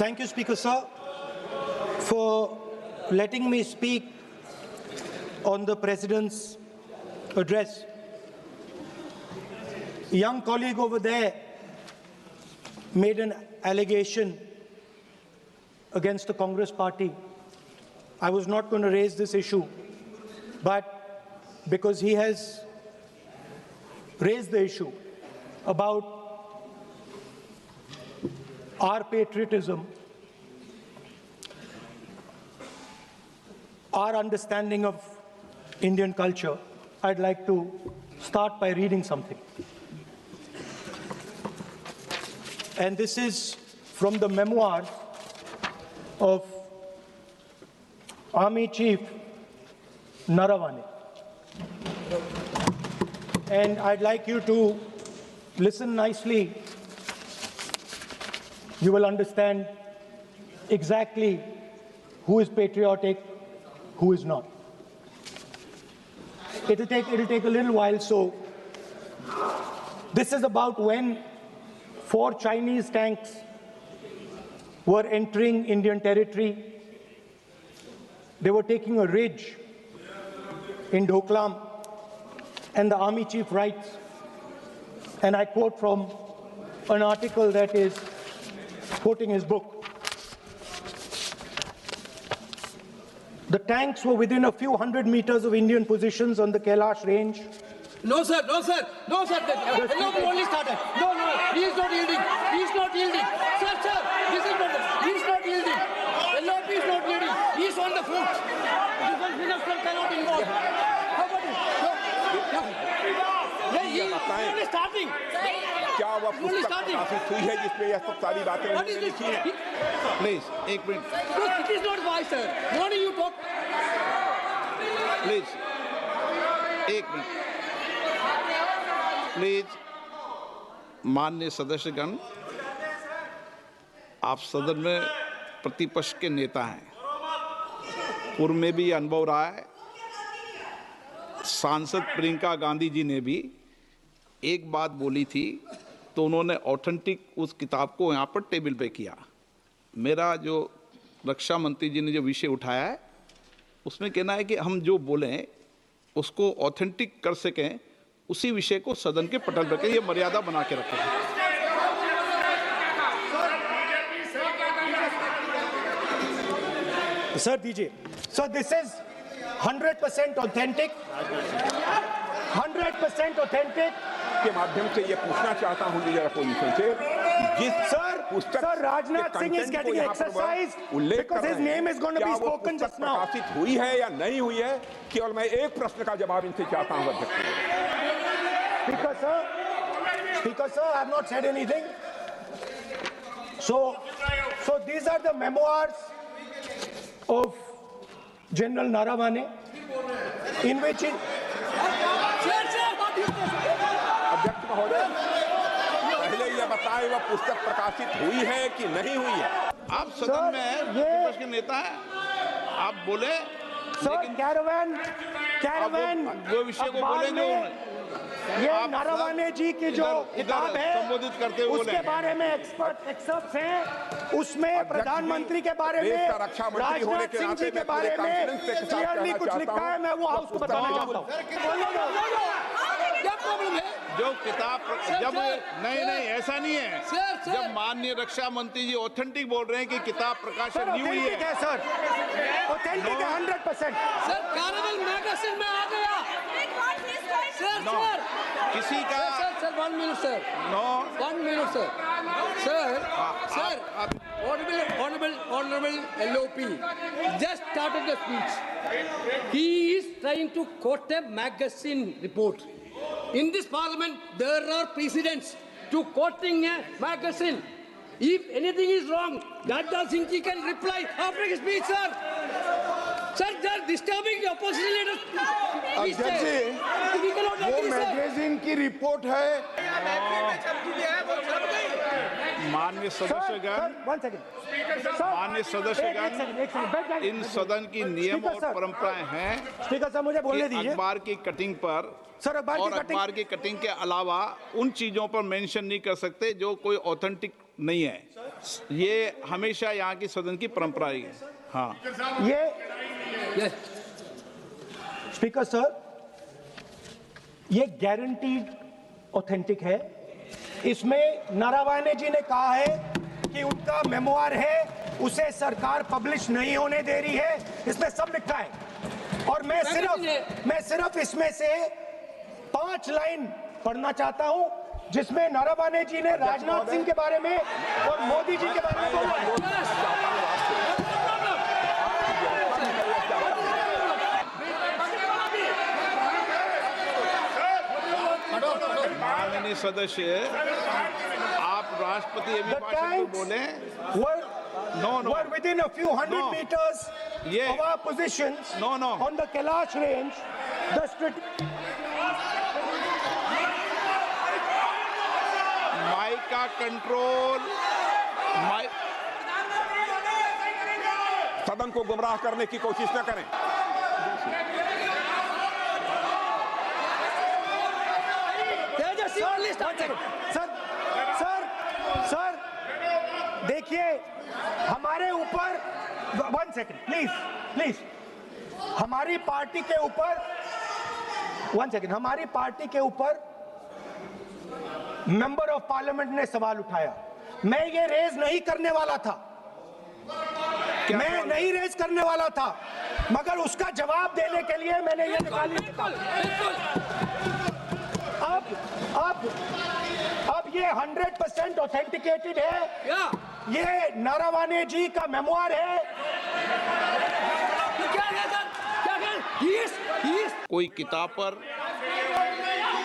Thank you, Speaker Sir, for letting me speak on the President's address. A young colleague over there made an allegation against the Congress party. I was not going to raise this issue, but because he has raised the issue about our patriotism, our understanding of Indian culture, I'd like to start by reading something. And this is from the memoirs of Army Chief Naravane. And I'd like you to listen nicely. You will understand exactly who is patriotic, who is not. It'll take a little while. So this is about when 4 Chinese tanks were entering Indian territory. They were taking a ridge in Doklam, and the Army Chief writes, and I quote from an article that is quoting his book. The tanks were within a few hundred meters of Indian positions on the Kailash range. No, sir, no, sir, no, sir. The only started. No, he is not yielding. He is not yielding. Sir, this is not. He is not yielding. LOP is not yielding. He is on the foot. Defense minister cannot involve. How about it? No. He is only starting. क्या वह पुस्तक प्रकाशित हुई है जिसमें यह सब सारी बातें उन्होंने लिखी हैं? प्लीज एक minute. No, it is not wise, sir. Morning you talk. Please एक मिनट. प्लीज माननीय सदस्यगण, आप सदन में प्रतिपक्ष के नेता हैं. पूर्व में भी अनुभव रहा है. सांसद प्रियंका गांधी जी ने भी एक बात बोली थी तो उन्होंने ऑथेंटिक उस किताब को यहाँ पर टेबल पे किया. मेरा जो रक्षा मंत्री जी ने जो विषय उठाया है उसमें कहना है कि हम जो बोलें उसको ऑथेंटिक कर सकें, उसी विषय को सदन के पटल पर ये मर्यादा बना के रखें. सर दीजिए. Sir this is 100% authentic. 100% authentic. के माध्यम से ये पूछना चाहता हूं लीडर अपोजिशन से, जिस sir Rajnath Singh is getting exercised because his name is going to be spoken just now. प्रकाशित हुई है या नहीं हुई है, केवल मैं एक प्रश्न का जवाब इनसे चाहता हूं अध्यक्ष. Speaker sir, I have not said anything. So these are the memoirs of General Naravane, in which अध्यक्ष महोदय, पहले यह बताएं वह पुस्तक प्रकाशित हुई है कि नहीं हुई है. आप सदन में विपक्ष के नेता हैं, आप बोले. लेकिन कैरावैन वो विषय को बोलेंगे. ये नारावाने जी की जो किताब है संबोधित करते हुए उसके बारे में एक्सपर्ट्स हैं. उसमें प्रधानमंत्री के बारे में, राजनाथ सिंह जी के बारे में क्लियरली कुछ लिखा है. मैं वो हाउस को बताना चाहता हूँ. क्या प्रॉब्लम है? जो किताब जब नहीं ऐसा नहीं है. जब माननीय रक्षा मंत्री जी ऑथेंटिक बोल रहे हैं कि किताब प्रकाशित नहीं हुई है. सर ऑथेंटिक है 100%. सर कैरावल मैगजीन में आ गया. सर किसी का sir 1 minute sir. No. 1 minute sir. Sir. Honorable LOP just started the speech. He is trying to quote a magazine report. In this parliament, there are precedents to quoting a magazine. If anything is wrong, Radha Singh ji can reply after his speech, sir. Sir, they are disturbing the opposition leaders. अध्यक्ष जी, वो magazine की report है. माननीय सदस्यगण, माननीय सदस्यगण, इन सदन की नियम और परंपराएं हैं। स्पीकर साहब मुझे बोलने दीजिए। अखबार की कटिंग पर सर, अखबार की कटिंग के अलावा उन चीजों पर मेंशन नहीं कर सकते जो कोई ऑथेंटिक नहीं है। ये हमेशा यहाँ की सदन की परंपरा रही है। हाँ, ये स्पीकर सर, ये गारंटीड ऑथेंटिक है। इसमें नारावाने जी ने कहा है कि उनका मेमोआर है, उसे सरकार पब्लिश नहीं होने दे रही है, इसमें सब लिखा है। और मैं सिर्फ इसमें से 5 लाइन पढ़ना चाहता हूं, जिसमें नारावाने जी ने राजनाथ सिंह के बारे में और मोदी जी के बारे में बोला है। माननीय सदस्य, आप राष्ट्रपति अभी भाषण में बोले। were within a few hundred meters of our positions on the Kailash range. Mike का कंट्रोल, सदन को गुमराह करने की कोशिश न करें। सर, देखिए, हमारे ऊपर 1 सेकंड प्लीज, हमारी पार्टी के ऊपर 1 सेकंड, हमारी पार्टी के ऊपर मेंबर ऑफ पार्लियामेंट ने सवाल उठाया। मैं ये रेज नहीं करने वाला था, मैं नहीं रेज करने वाला था, मगर उसका जवाब देने के लिए मैंने ये निकाली। अब ये 100% ऑथेंटिकेटेड है। ये नारावाने जी का मेमोआर है। कोई किताब पर,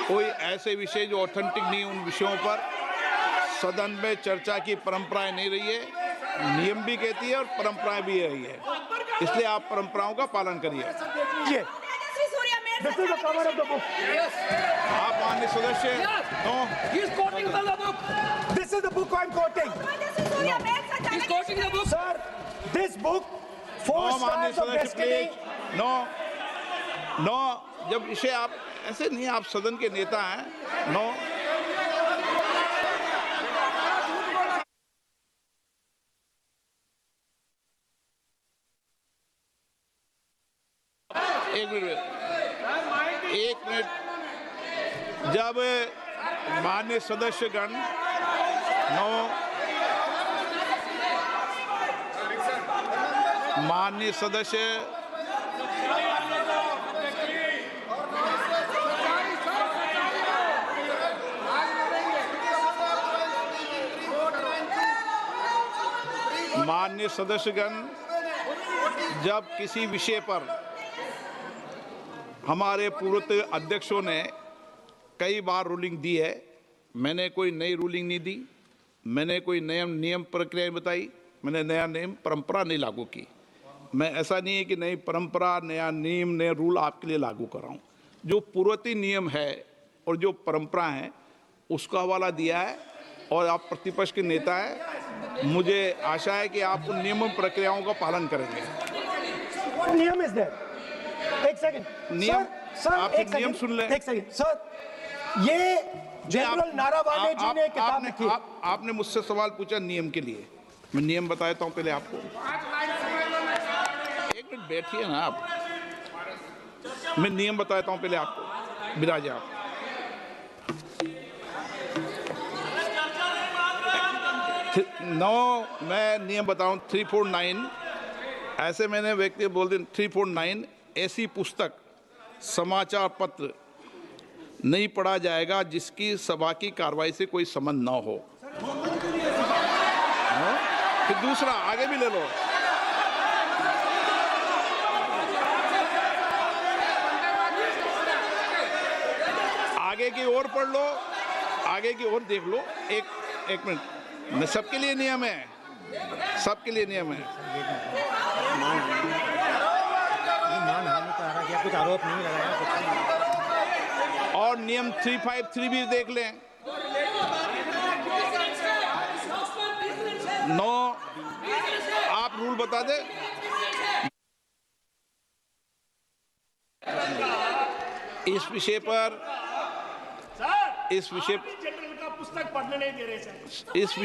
कोई ऐसे विषय जो ऑथेंटिक नहीं, उन विषयों पर सदन में चर्चा की परंपराएं नहीं रही है। नियम भी कहती है और परंपराएं भी रही है, इसलिए आप परंपराओं का पालन करिए। This is the cover of the book. आप माननीय सदस्य, He is quoting from the book. This is the book I'm quoting. He is quoting the book. Sir, this book, Four माननीय Stars of सदस्य Destiny. प्लीज, नो, जब इसे आप ऐसे नहीं, आप सदन के नेता हैं। नो, एक मिनट, जब माननीय सदस्यगण, माननीय सदस्य, माननीय सदस्यगण, जब किसी विषय पर हमारे पूर्व अध्यक्षों ने कई बार रूलिंग दी है, मैंने कोई नई रूलिंग नहीं दी, मैंने कोई नियम प्रक्रिया बताई, मैंने नया नियम परंपरा नहीं लागू की। मैं ऐसा नहीं है कि नई परंपरा, नया नियम, नया रूल आपके लिए लागू कर रहा हूँ। जो पूर्ववर्ती नियम है और जो परंपरा है उसका हवाला दिया है, और आप प्रतिपक्ष के नेता हैं, मुझे आशा है कि आप उन नियम प्रक्रियाओं का पालन करेंगे। नियम इज देयर। एक सेकंड, नियम, सर, आप एक नियम सेकंड, सुन लें। एक सेकंड सर, ये जनरल नारावाने जी ने किताब लिखी। आपने मुझसे सवाल पूछा नियम के लिए, मैं नियम बताता हूं पहले आपको। एक मिनट बैठिए ना आप, मैं नियम बताता हूं पहले आपको। विराजे आप। मैं नियम बताऊं 349, ऐसे मैंने व्यक्ति बोल दिया 349, ऐसी पुस्तक, समाचार पत्र नहीं पढ़ा जाएगा जिसकी सभा की कार्रवाई से कोई संबंध ना हो। फिर दूसरा आगे भी ले लो, आगे की ओर पढ़ लो, आगे की ओर देख लो। एक मिनट, मैं सबके लिए नियम है, सबके लिए नियम है। कुछ आरोप नहीं लगाया। और नियम 353 भी देख लें। नो, आप रूल बता दे। इस विषय पर पुस्तक पढ़ने नहीं दे रहे सर। इस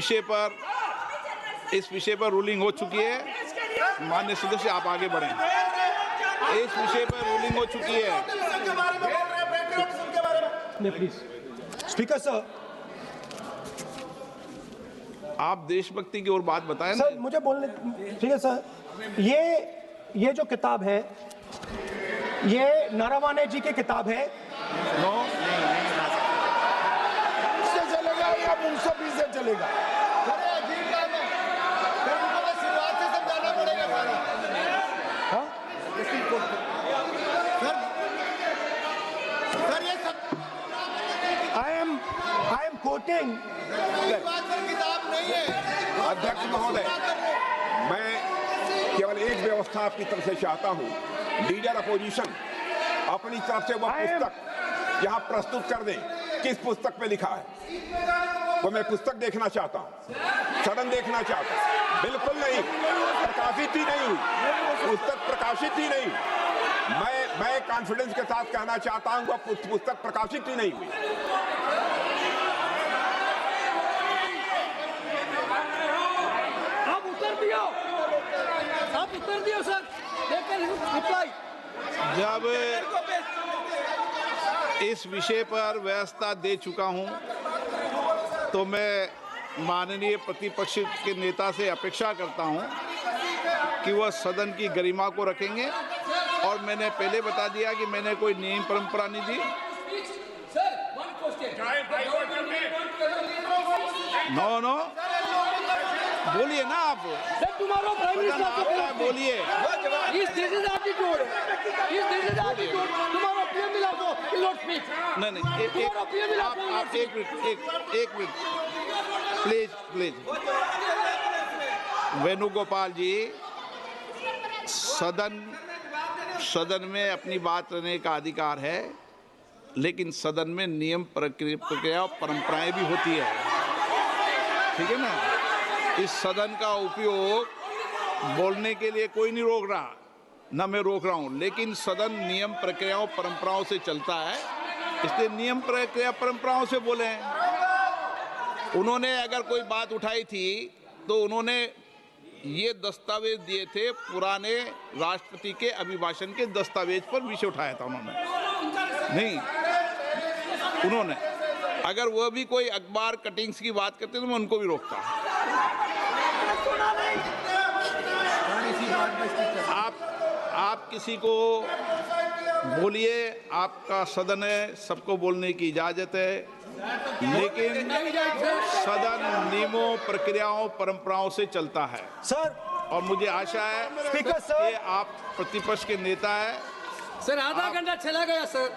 विषय पर रूलिंग हो चुकी है। माननीय सदस्य, आप आगे बढ़ें। इस विषय पर रूलिंग हो चुकी है। प्लीज स्पीकर सर, आप देशभक्ति की ओर बात बताएं ना। सर मुझे बोलने, ठीक है सर। ये जो किताब है, ये नारावाने जी की किताब है। नो, इससे चलेगा या मुंसफी से चलेगा? शुरुआत से समझाना पड़ेगा सारा। सर ये आई एम कोटिंग। किताब नहीं है। अध्यक्ष महोदय, मैं केवल एक व्यवस्था आपकी तरफ से चाहता हूं। लीडर अपोजिशन अपनी तरफ से वह पुस्तक यहाँ प्रस्तुत कर दे। किस पुस्तक पे लिखा है वो मैं पुस्तक देखना चाहता हूँ, सदन देखना चाहता हूँ। बिल्कुल नहीं, प्रकाशित ही नहीं हुई पुस्तक, प्रकाशित ही नहीं। मैं कॉन्फिडेंस के साथ कहना चाहता हूँ वह पुस्तक प्रकाशित ही नहीं हुई। आप उत्तर दियो सर, रिप्लाई। जब इस विषय पर व्यवस्था दे चुका हूं तो मैं माननीय प्रतिपक्ष के नेता से अपेक्षा करता हूं कि वह सदन की गरिमा को रखेंगे। और मैंने पहले बता दिया कि मैंने कोई नियम परंपरा नहीं दी। नो, बोलिए ना आप। सर तुम्हारा प्राइम मिनिस्टर आपका बोलिए। दिस इज एटीट्यूड, तुम्हारा पीएम मिला को नॉट स्पीच। नहीं, आप एक मिनट प्लीज। वेणुगोपाल जी, सदन में अपनी बात करने का अधिकार है, लेकिन सदन में नियम प्रक्रिया और परंपराएं भी होती है, ठीक है ना। इस सदन का उपयोग बोलने के लिए कोई नहीं रोक रहा, ना मैं रोक रहा हूं, लेकिन सदन नियम प्रक्रियाओं परंपराओं से चलता है, इसलिए नियम प्रक्रिया परंपराओं से बोले। उन्होंने अगर कोई बात उठाई थी तो उन्होंने ये दस्तावेज दिए थे, पुराने राष्ट्रपति के अभिभाषण के दस्तावेज पर विषय उठाया था उन्होंने अगर वह भी कोई अखबार कटिंग्स की बात करते तो मैं उनको भी रोकता। आप किसी को बोलिए, आपका सदन है, सबको बोलने की इजाजत है, लेकिन सदन नियमों प्रक्रियाओं परंपराओं से चलता है सर। और मुझे आशा है स्पीकर सर, कि आप प्रतिपक्ष के नेता है। सर आधा घंटा चला गया सर,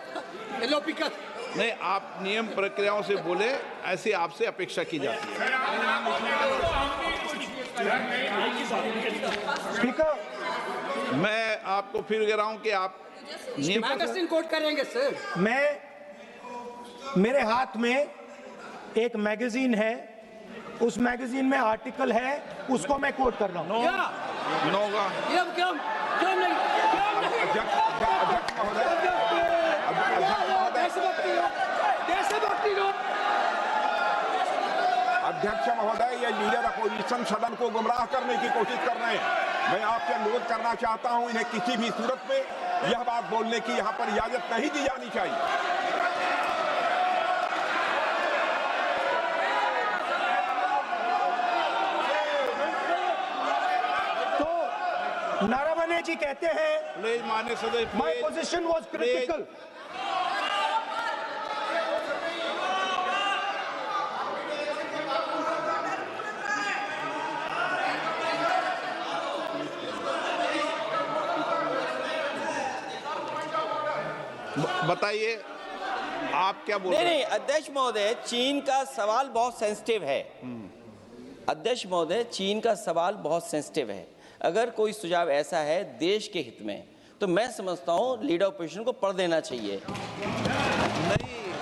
नहीं, आप नियम प्रक्रियाओं से बोले, ऐसी आपसे अपेक्षा की जाती है। स्पीकर, मैं आपको फिर कह रहा हूं कि आप मैगजीन कोट करेंगे सर। मेरे हाथ में एक मैगजीन है, उस मैगजीन में आर्टिकल है, उसको मैं कोट कर रहा हूँ। अध्यक्ष महोदय, ये लीडर अपोजिशन सदन को गुमराह करने की कोशिश कर रहे हैं। मैं आपसे अनुरोध करना चाहता हूं, इन्हें किसी भी सूरत में यह बात बोलने की यहां पर इजाजत नहीं दी जानी चाहिए। तो नारावने जी कहते हैं, प्लीज माननीय सदस्य, माय पोजीशन वाज क्रिटिकल। बताइए आप क्या बोल रहे हैं? नहीं, अध्यक्ष महोदय, चीन का सवाल बहुत सेंसिटिव है। अध्यक्ष महोदय, चीन का सवाल बहुत सेंसिटिव है। अगर कोई सुझाव ऐसा है देश के हित में, तो मैं समझता हूं लीडर ऑपोजिशन को पढ़ देना चाहिए। नहीं,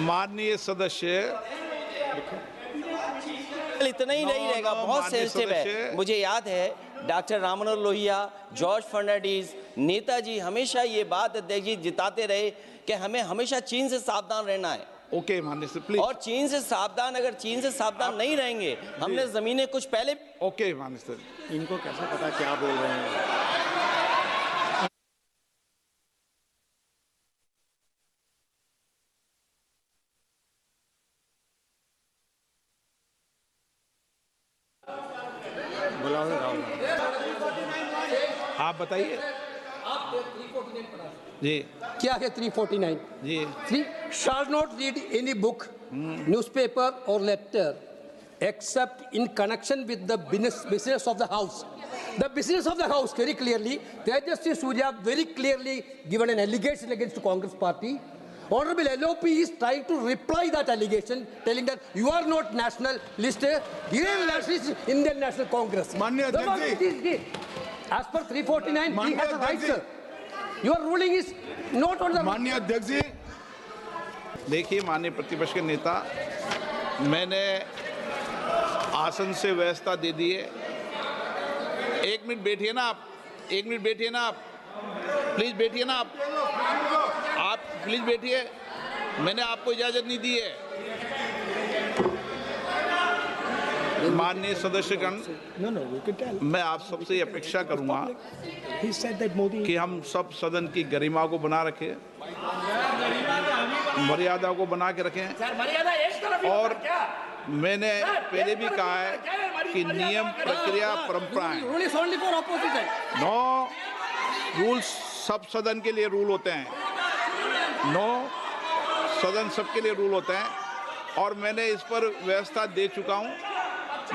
माननीय सदस्य, इतना ही नहीं रहेगा, बहुत माननीय सेंसिटिव है। सदस्य। मुझे याद है डॉक्टर राम मनोहर लोहिया, जॉर्ज फर्नांडीज, नेताजी हमेशा ये बात अध्यक्ष जी जिताते रहे कि हमें हमेशा चीन से सावधान रहना है। ओके माननीय सर प्लीज। और चीन से सावधान, अगर चीन से सावधान नहीं रहेंगे, हमने जमीनें कुछ पहले। ओके माननीय सर। इनको कैसे पता क्या बोल रहे हैं? आप बताइए जी। क्या है 349? जी 3 shall not read any book, newspaper or letter except in connection with the business of the house. The business of the house, very clearly, Tejaswi Surya very clearly given an allegation against the Congress party. Honorable LOP is trying to reply that allegation, telling that you are not national list, Indian nationalist, Indian National Congress. माननीय अध्यक्ष जी। As per 349, he माननीय has a right, अध्यक्ष sir. Your ruling is not on the. माननीय अध्यक्ष जी, देखिए माननीय प्रतिपक्ष के नेता, मैंने आसन से व्यवस्था दे दी है। एक मिनट बैठिए ना आप, एक मिनट बैठिए ना आप, प्लीज बैठिए ना आप प्लीज बैठिए। मैंने आपको इजाजत नहीं दी है। माननीय सदस्यगण, मैं आप सबसे अपेक्षा करूंगा कि हम सब सदन की गरिमा को बना रखें, मर्यादा को बना के रखें। और मैंने पहले भी कहा है कि नियम, प्रक्रिया, परंपराएं, नो रूल्स सब सदन के लिए रूल होते हैं, नो सदन सबके लिए रूल होते हैं। और मैंने इस पर व्यवस्था दे चुका हूं।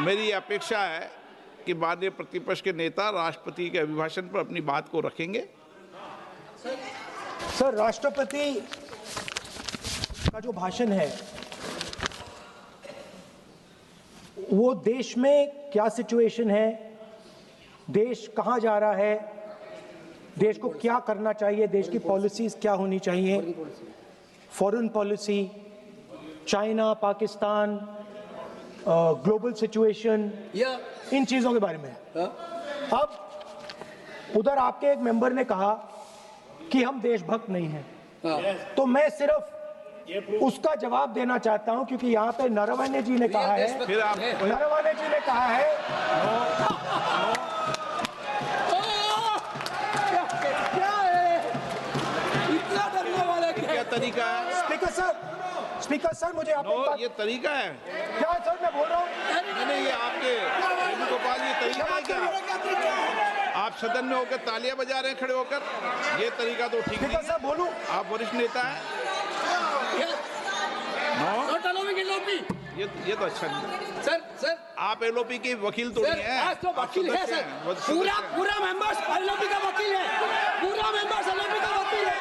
मेरी अपेक्षा है कि माननीय प्रतिपक्ष के नेता राष्ट्रपति के अभिभाषण पर अपनी बात को रखेंगे। सर, राष्ट्रपति का जो भाषण है वो देश में क्या सिचुएशन है, देश कहां जा रहा है, देश को क्या करना चाहिए, देश की पॉलिसीज क्या होनी चाहिए, foreign policy, China, Pakistan, global situation, इन चीजों के बारे में। अब उधर आपके एक मेंबर ने कहा कि हम देशभक्त नहीं हैं, तो मैं सिर्फ उसका जवाब देना चाहता हूं, क्योंकि यहाँ पे नरवणे जी ने कहा है, नरवणे जी ने कहा है क्या तरीका है? स्पीकर सर मुझे आप ये तरीका है क्या सर मैं बोल रहा हूँ? नहीं, ये आपके वेणुगोपाल, ये तरीका है क्या? आप सदन में होकर तालियां बजा रहे हैं खड़े होकर, ये तरीका तो ठीक नहीं है। बोलूं? आप वरिष्ठ नेता हैं। ये तो अच्छा नहीं। सर आप एलओपी के वकील तो नहीं है, आज तो वकील है सर, पूरा मेंबर्स एलओपी का वकील है, पूरा मेंबर्स एलओपी का वकील है,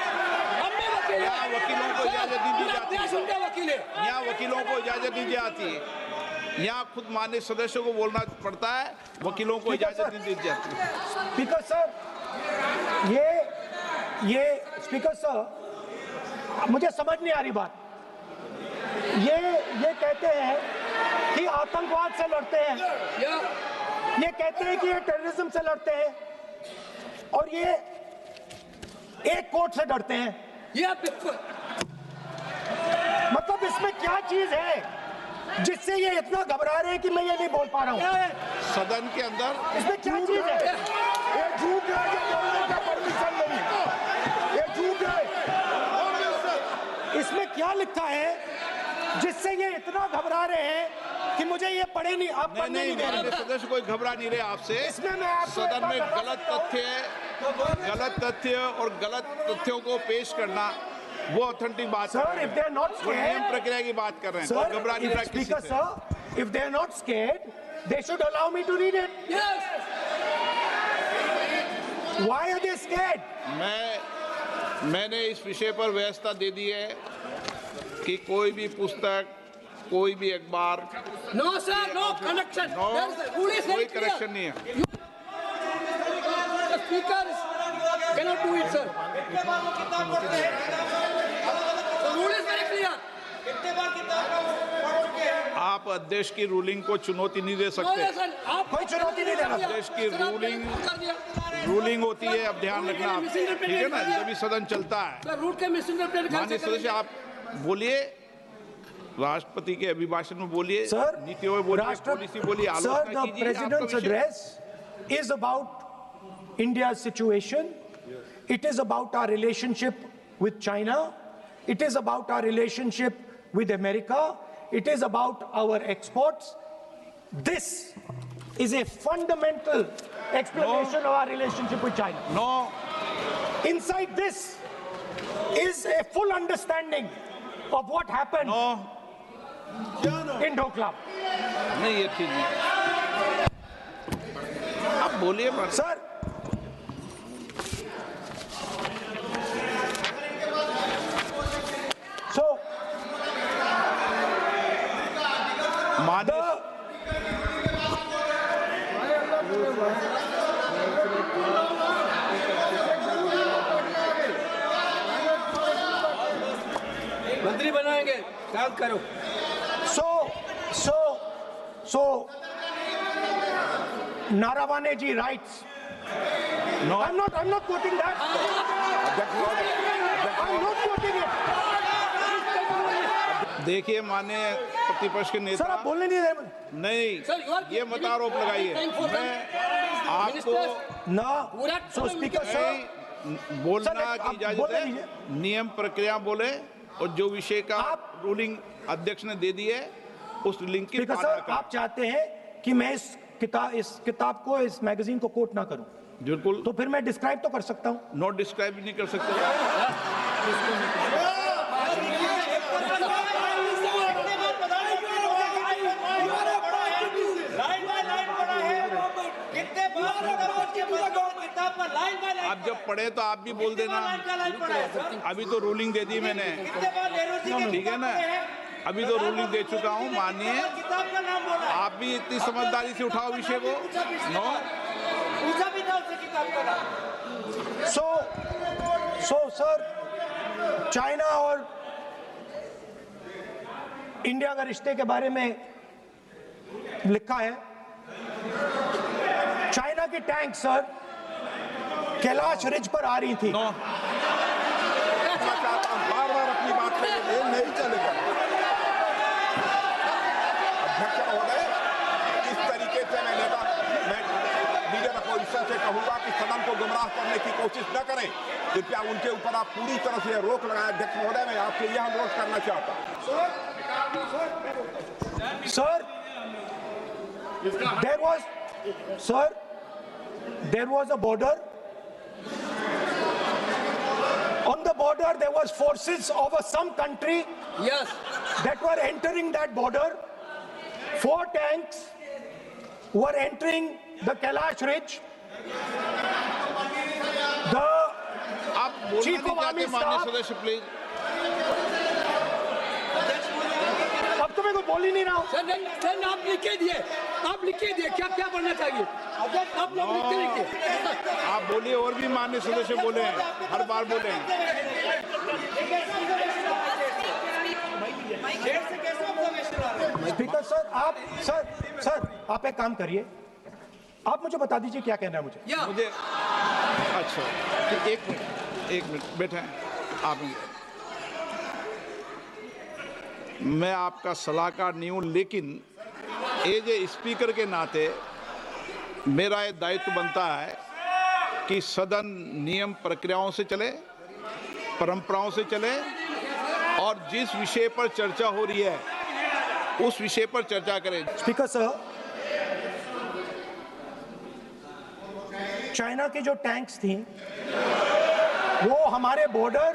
हम भी वकील हैं। यहाँ वकीलों को इजाजत नहीं दी जाती है, उनका वकील है। यहाँ वकीलों को इजाजत नहीं दी जाती है, यहाँ खुद माननीय सदस्यों को बोलना पड़ता है, वकीलों को इजाजत नहीं दी जाती। स्पीकर सर, ये स्पीकर सर, मुझे समझ नहीं आ रही बात। ये कहते हैं कि आतंकवाद से लड़ते हैं, ये कहते हैं कि ये टेररिज्म से लड़ते हैं, और ये एक कोर्ट से डरते हैं। मतलब इसमें क्या चीज है जिससे ये इतना घबरा रहे हैं कि मैं ये नहीं बोल पा रहा हूँ? सदन के अंदर इसमें क्या चीज है? ये झूठ है, ये बोलने का परमिशन नहीं, ये झूठ है। इसमें क्या लिखा है जिससे ये इतना घबरा रहे हैं कि मुझे ये पढ़े नहीं, आप पढ़ने नहीं दे रहे। सदस्य कोई घबरा नहीं रहे आपसे। इसमें मैं आपको सदन में गलत तथ्य और गलत तथ्यों को पेश करना वो ऑथेंटिक बात sir, if they are not वो नियम scared, प्रक्रिया की बात कर रहे हैं। sir, घबरा नहीं रहा किसी speaker से। sir, if they are not scared, they should allow me to read it. Why are they scared? मैंने इस विषय पर व्यवस्था दे दी है कि कोई भी पुस्तक, कोई भी अखबार, नो सर, नो कनेक्शन, कोई करेक्शन नहीं है। Speaker cannot do it, sir. The rule is very clear. आप आप अध्यक्ष की रूलिंग को चुनौती नहीं दे सकते। कोई चुनौती नहीं देगा। अध्यक्ष की रूलिंग होती है, अब ध्यान रखना आप, ठीक है ना, जब भी सदन चलता है। माननीय सदस्य आप बोलिए, राष्ट्रपति के अभिभाषण में बोलिए, सर, नीतियों में बोलिए, पॉलिसी बोलिए, आलोचना कीजिए। President's address is about India's situation. It is about our relationship with China. It is about our relationship with America. It is about our exports. This is a fundamental explanation of our relationship with China. No. Inside this is a full understanding of what happened in Doklam. नहीं, ये ठीक नहीं। आप बोलिए sir, so मंत्री बनाएंगे, काम करो। So Naravane ji writes. No. I'm not quoting that. I'm not quoting it. देखिए माननीय प्रतिपक्ष के नेता, सर आप बोलने नहीं दे। नहीं, ये मत आरोप लगाइए। मैं आपको ना सो स्पीकर सर बोलना की इजाजत है, नियम प्रक्रिया बोले, और जो विषय का रूलिंग अध्यक्ष ने दे दी है उस लिंक की स्पीकर सर, आप चाहते हैं कि मैं इस किताब को, इस मैगजीन को कोट ना करूं? बिल्कुल। तो फिर मैं डिस्क्राइब तो कर सकता हूं। नोट डिस्क्राइब नहीं कर सकते। आप जब पढ़े तो आप भी बोल देना। अभी तो रूलिंग दे दी मैंने, ठीक है ना, अभी तो रूलिंग दे चुका हूं। मानिए, आप भी इतनी समझदारी से उठाओ विषय को। नो, सो सर, चाइना और इंडिया का रिश्ते के बारे में लिखा है, चाइना की टैंक सर कैलाश रिज पर आ रही थी। बार-बार अपनी बात पे नहीं चलेगा। अध्यक्ष महोदय, इस तरीके से मैं लीडर अपोजिशन से कहूंगा कि सदन को गुमराह करने की कोशिश न करें। कृपया उनके ऊपर आप पूरी तरह से रोक लगाएं। अध्यक्ष महोदय, मैं आपसे यह अनुरोध करना चाहता हूं। Sir, there was a border. On the border, there was forces of some country that were entering that border. 4 tanks were entering the Kailash Ridge. The आप बोलना Chief नहीं of Army चाहते माननीय Staff, सदस्य, प्लीज। अब तो मैं कोई बोल ही नहीं रहा हूं। सर आप लिख के दिए, क्या बनना चाहिए? आप लोग लिख के लिखिए। आप बोलिए, और भी माननीय सदस्य बोले हैं, हर बार बोले हैं। स्पीकर सर, आप एक काम करिए, आप मुझे बता दीजिए क्या कहना है मुझे। मुझे अच्छा, तो एक मिनट बैठे हैं आप। मैं आपका सलाहकार नहीं हूं, लेकिन एज ए स्पीकर के नाते मेरा ये दायित्व बनता है कि सदन नियम प्रक्रियाओं से चले, परंपराओं से चले, और जिस विषय पर चर्चा हो रही है उस विषय पर चर्चा करें। स्पीकर सर, चाइना की जो टैंक्स थी वो हमारे बॉर्डर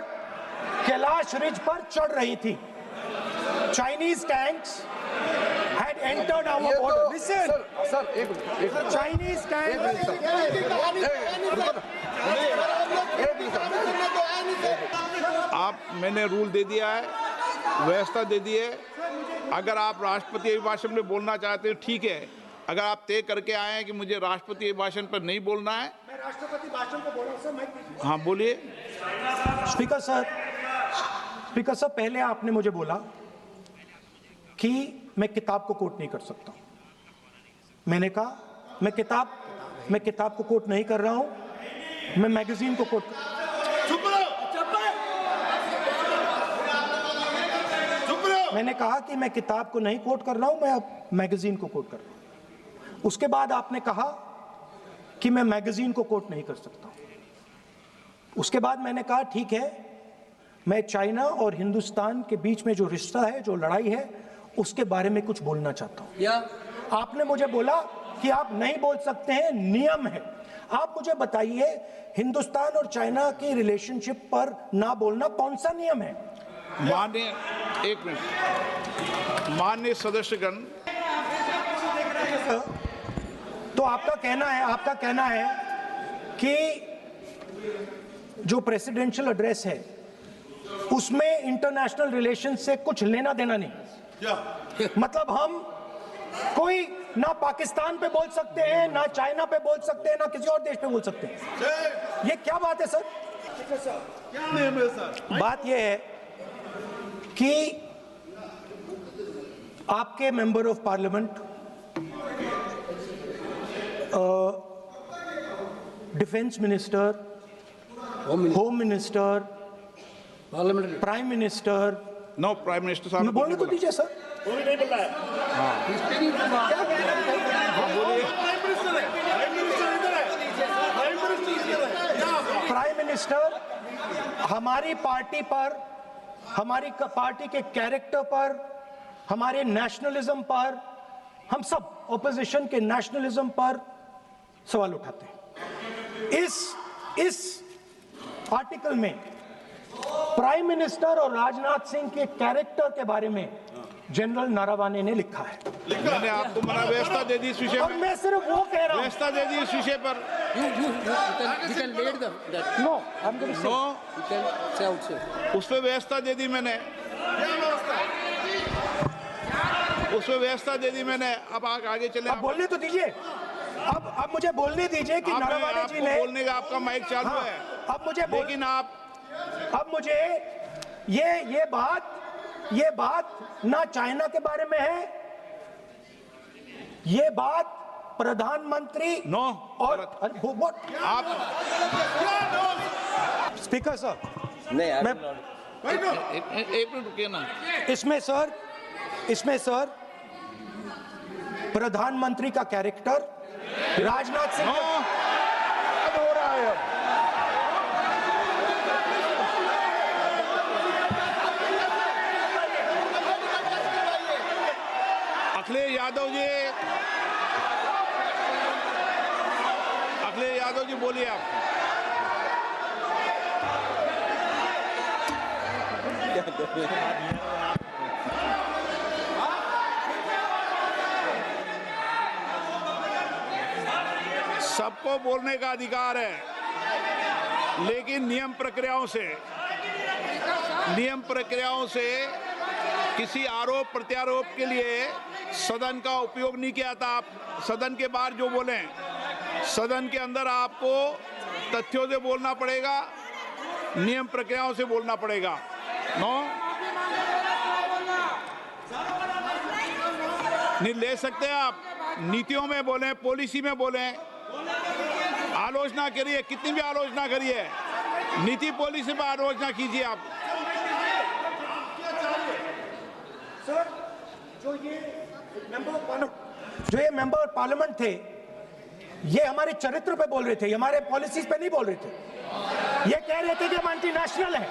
कैलाश रिज पर चढ़ रही थी। Chinese tanks had entered our border. Listen, sir, Chinese tanks. आप, मैंने रूल दे दिया है, व्यवस्था दे दी है। अगर आप राष्ट्रपति अभिभाषण में बोलना चाहते हैं, ठीक है। अगर आप तय करके आए हैं कि मुझे राष्ट्रपति अभिभाषण पर नहीं बोलना है, मैं राष्ट्रपति भाषण को बोल रहा हूं सर। हाँ बोलिए। स्पीकर सर, पहले आपने मुझे बोला कि मैं किताब को कोट नहीं कर सकता। मैंने कहा मैं किताब को कोट नहीं कर रहा हूं, मैं मैगजीन को कोट। मैंने कहा कि मैं किताब को नहीं कोट कर रहा हूं, मैं अब मैगजीन को कोट कर रहा हूं। उसके बाद आपने कहा कि मैं मैगजीन को कोट नहीं कर सकता। उसके बाद मैंने कहा ठीक है, मैं चाइना और हिंदुस्तान के बीच में जो रिश्ता है, जो लड़ाई है, उसके बारे में कुछ बोलना चाहता हूं। आपने मुझे बोला कि आप नहीं बोल सकते हैं, नियम है। आप मुझे बताइए, हिंदुस्तान और चाइना की रिलेशनशिप पर ना बोलना कौन सा नियम है? माननीय, एक मिनट, माननीय सदस्यगण, तो आपका कहना है कि जो प्रेसिडेंशियल एड्रेस है उसमें इंटरनेशनल रिलेशन से कुछ लेना देना नहीं। मतलब हम कोई ना पाकिस्तान पे बोल सकते हैं, ना चाइना पे बोल सकते हैं, ना किसी और देश पे बोल सकते हैं। ये क्या बात है सर? क्या नियम है सर? बात यह है कि आपके member of parliament, defence minister, home minister, prime minister, no prime minister साहब, बोलने तो दीजिए सर। कोई नहीं बोल रहा है। प्राइम मिनिस्टर हमारी पार्टी पर, हमारी पार्टी के कैरेक्टर पर, हमारे नेशनलिज्म पर, हम सब ऑपोजिशन के नेशनलिज्म पर सवाल उठाते हैं। इस आर्टिकल में प्राइम मिनिस्टर और राजनाथ सिंह के कैरेक्टर के बारे में जनरल नारावाने ने लिखा है। मैंने आपको मना व्यवस्था दे दी इस विषय और में, मैं सिर्फ वो कह रहा हूं, व्यवस्था दे दी इस विषय पर। उस पर व्यवस्था दे दी मैंने, अब आगे चले। अब बोलने तो दीजिए। अब मुझे बोलने दीजिए कि नारावाने जी ने, बोलने का आपका माइक चालू हाँ, है। अब मुझे लेकिन अब मुझे ये बात ना चाइना के बारे में है, ये बात प्रधानमंत्री नो और आप स्पीकर सर, नहीं, एक मिनट रुकिए ना। इसमें सर प्रधानमंत्री का कैरेक्टर राजनाथ सिंह हो रहा है। अखिलेश यादव जी बोलिए आप। सबको बोलने का अधिकार है, लेकिन नियम प्रक्रियाओं से किसी आरोप प्रत्यारोप के लिए सदन का उपयोग नहीं किया था। आप सदन के बाहर जो बोलें, सदन के अंदर आपको तथ्यों से बोलना पड़ेगा, नियम प्रक्रियाओं से बोलना पड़ेगा। नो नहीं ले सकते आप, नीतियों में बोलें, पॉलिसी में बोलें, आलोचना करिए, कितनी भी आलोचना करिए, नीति पॉलिसी पर आलोचना कीजिए आप। सर, जो ये मेंबर ऑफ पार्लियामेंट थे, ये हमारे चरित्र पे बोल रहे थे, हमारे पॉलिसीज पे नहीं बोल रहे थे। ये कह रहे थे कि हम एंटी नेशनल है।